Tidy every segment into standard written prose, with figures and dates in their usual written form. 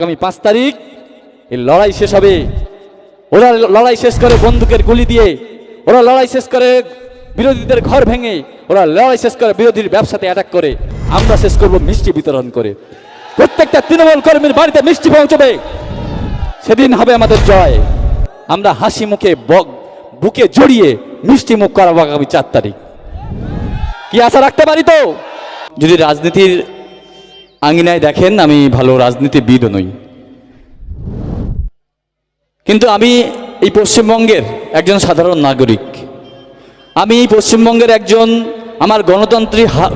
আগামী 5 তারিখ এই লড়াই শেষ হবে। ওরা লড়াই শেষ করে বন্দুকের গুলি দিয়ে, ওরা লড়াই শেষ করে বিরোধীদের ঘর ভেঙে, ওরা লড়াই শেষ করে বিরোধীর ব্যবসাতে অ্যাটাক করে। আমরা শেষ করব মিষ্টি বিতরণ করে। প্রত্যেকটা তৃণমূল কর্মীর বাড়িতে মিষ্টি পৌঁছবে, সেদিন হবে আমাদের জয়। আমরা হাসি মুখে বুকে জড়িয়ে মিষ্টি মুখ করাবো আগামী 4 তারিখ। কি আশা রাখতে পারি তো? যদি রাজনীতির আঙিনায় দেখেন, আমি ভালো রাজনীতিবিদও নই, কিন্তু আমি এই পশ্চিমবঙ্গের একজন সাধারণ নাগরিক। আমি এই পশ্চিমবঙ্গের একজন আমার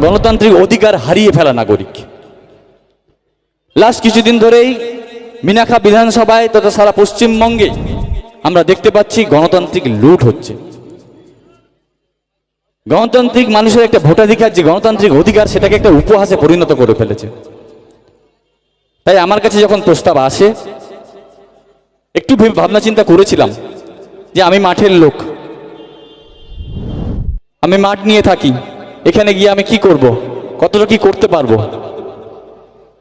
গণতান্ত্রিক অধিকার হারিয়ে ফেলা নাগরিক। লাস্ট কিছুদিন ধরেই মিনাখা বিধানসভায় তথা সারা পশ্চিমবঙ্গে আমরা দেখতে পাচ্ছি গণতান্ত্রিক লুট হচ্ছে। গণতান্ত্রিক মানুষের একটা ভোটাধিকার, যে গণতান্ত্রিক অধিকার, সেটাকে একটা উপহাসে পরিণত করে ফেলেছে। তাই আমার কাছে যখন প্রস্তাব আসে, একটু ভাবনা চিন্তা করেছিলাম যে আমি মাঠের লোক, আমি মাঠ নিয়ে থাকি, এখানে গিয়ে আমি কি করব, কতটা কি করতে পারবো।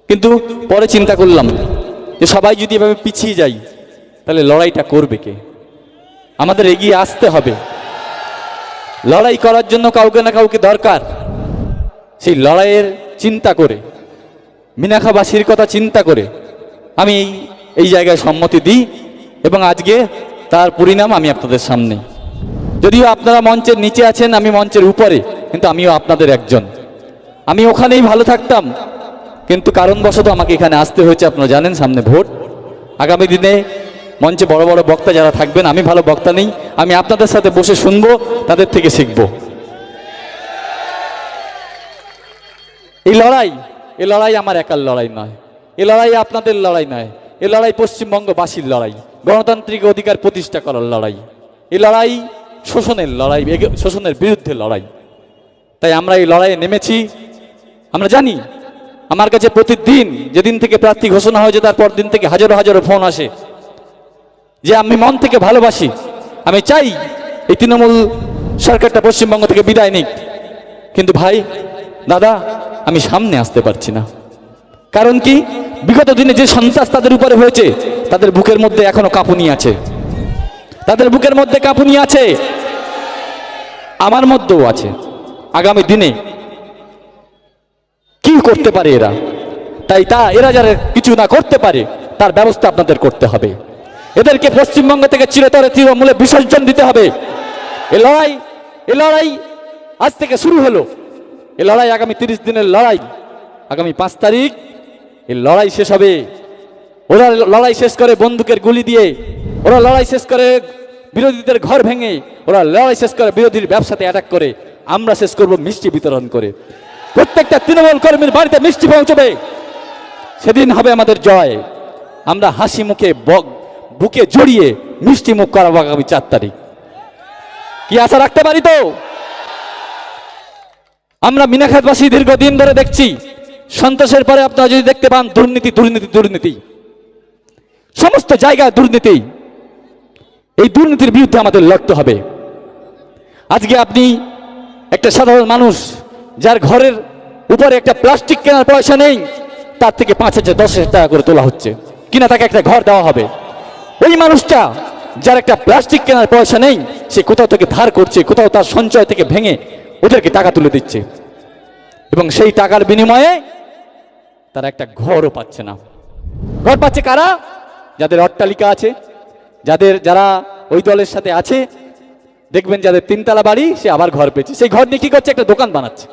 কিন্তু পরে চিন্তা করলাম যে সবাই যদি এভাবে পিছিয়ে যাই, তাহলে লড়াইটা করবে কে? আমাদের এগিয়ে আসতে হবে। লড়াই করার জন্য কাউকে না কাউকে দরকার। সেই লড়াইয়ের চিন্তা করে, মিনাখাবাসীর কথা চিন্তা করে আমি এই জায়গায় সম্মতি দিই, এবং আজকে তার পরিণাম আমি আপনাদের সামনে। যদিও আপনারা মঞ্চের নিচে আছেন, আমি মঞ্চের উপরে, কিন্তু আমিও আপনাদের একজন। আমি ওখানেই ভালো থাকতাম, কিন্তু কারণবশত আমাকে এখানে আসতে হয়েছে। আপনারা জানেন সামনে ভোট। আগামী দিনে মঞ্চে বড় বড় বক্তা যারা থাকবেন, আমি ভালো বক্তা নেই, আমি আপনাদের সাথে বসে শুনবো, তাদের থেকে শিখব। এই লড়াই আমার একার লড়াই নয়, এই লড়াই আপনাদের লড়াই নয়, এই লড়াই পশ্চিমবঙ্গবাসীর লড়াই, গণতান্ত্রিক অধিকার প্রতিষ্ঠা করার লড়াই। এই লড়াই শোষণের লড়াই, শোষণের বিরুদ্ধে লড়াই। তাই আমরা এই লড়াইয়ে নেমেছি। আমরা জানি আমার কাছে প্রতিদিন যেদিন থেকে প্রার্থী ঘোষণা হয়েছে, তারপর দিন থেকে হাজারো হাজারো ফোন আসে যে আমি মন থেকে ভালোবাসি, আমি চাই এই তৃণমূল সরকারটা পশ্চিমবঙ্গ থেকে বিদায় নিক, কিন্তু ভাই, দাদা, আমি সামনে আসতে পারছি না। কারণ কি? বিগত দিনে যে সন্ত্রাস তাদের উপরে হয়েছে, তাদের বুকের মধ্যে এখনো কাঁপুনি আছে, তাদের বুকের মধ্যে কাঁপুনি আছে, আমার মধ্যেও আছে। আগামী দিনে কি করতে পারে এরা? তাই এরা যারা কিছু না করতে পারে, তার ব্যবস্থা আপনাদের করতে হবে। এদেরকে পশ্চিমবঙ্গ থেকে চিরতরে তৃণমূলে বিসর্জন দিতে হবে। এই লড়াই আজ থেকে শুরু হলো। এই লড়াই আগামী 30 দিনের লড়াই। আগামী 5 তারিখ এই লড়াই শেষ হবে। ওরা লড়াই শেষ করে বন্দুকের গুলি দিয়ে, ওরা লড়াই শেষ করে বিরোধীদের ঘর ভেঙে, ওরা লড়াই শেষ করে বিরোধীর ব্যবসাতে অ্যাটাক করে। আমরা শেষ করব মিষ্টি বিতরণ করে। প্রত্যেকটা তৃণমূল কর্মীর বাড়িতে মিষ্টি পৌঁছবে, সেদিন হবে আমাদের জয়। আমরা হাসি মুখে বুকে জড়িয়ে মিষ্টি মুখ করাবো আগামী 4 তারিখ। কি আশা রাখতে পারি তো? আমরা মিনাখাতবাসী দীর্ঘদিন ধরে দেখছি, সন্ত্রাসের পরে আপনারা যদি দেখতে পান, দুর্নীতি দুর্নীতি দুর্নীতি, সমস্ত জায়গায় দুর্নীতি। এই দুর্নীতির বিরুদ্ধে আমাদের লড়তে হবে। আজকে আপনি একটা সাধারণ মানুষ, যার ঘরের উপরে একটা প্লাস্টিক কেনার পয়সা নেই, তার থেকে 5,000 10,000 টাকা করে তোলা হচ্ছে, কিনা তাকে একটা ঘর দেওয়া হবে। ওই মানুষটা যার একটা প্লাস্টিক কেনার পয়সা নেই, সে কোথাও থেকে ধার করছে, কোথাও তার সঞ্চয় থেকে ভেঙে ওদেরকে টাকা তুলে দিচ্ছে, এবং সেই টাকার বিনিময়ে তারা একটা ঘরও পাচ্ছে না। ঘর পাচ্ছে কারা? যাদের অট্টালিকা আছে, যারা ওই দলের সাথে আছে। দেখবেন যাদের 3 তলা বাড়ি, সে আবার ঘর পেয়েছে, সেই ঘর নিয়ে কি করছে? একটা দোকান বানাচ্ছে।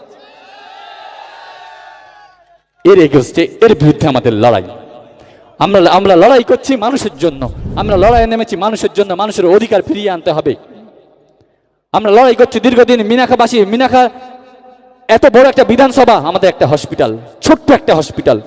এর বিরুদ্ধে আমাদের লড়াই। আমরা লড়াই করছি মানুষের জন্য, আমরা লড়াইয়ে নেমেছি মানুষের জন্য। মানুষের অধিকার ফিরিয়ে আনতে হবে। আমরা লড়াই করছি দীর্ঘদিন। মিনাখা এত বড় একটা বিধানসভা, আমাদের একটা হসপিটাল, ছোট্ট একটা হসপিটাল,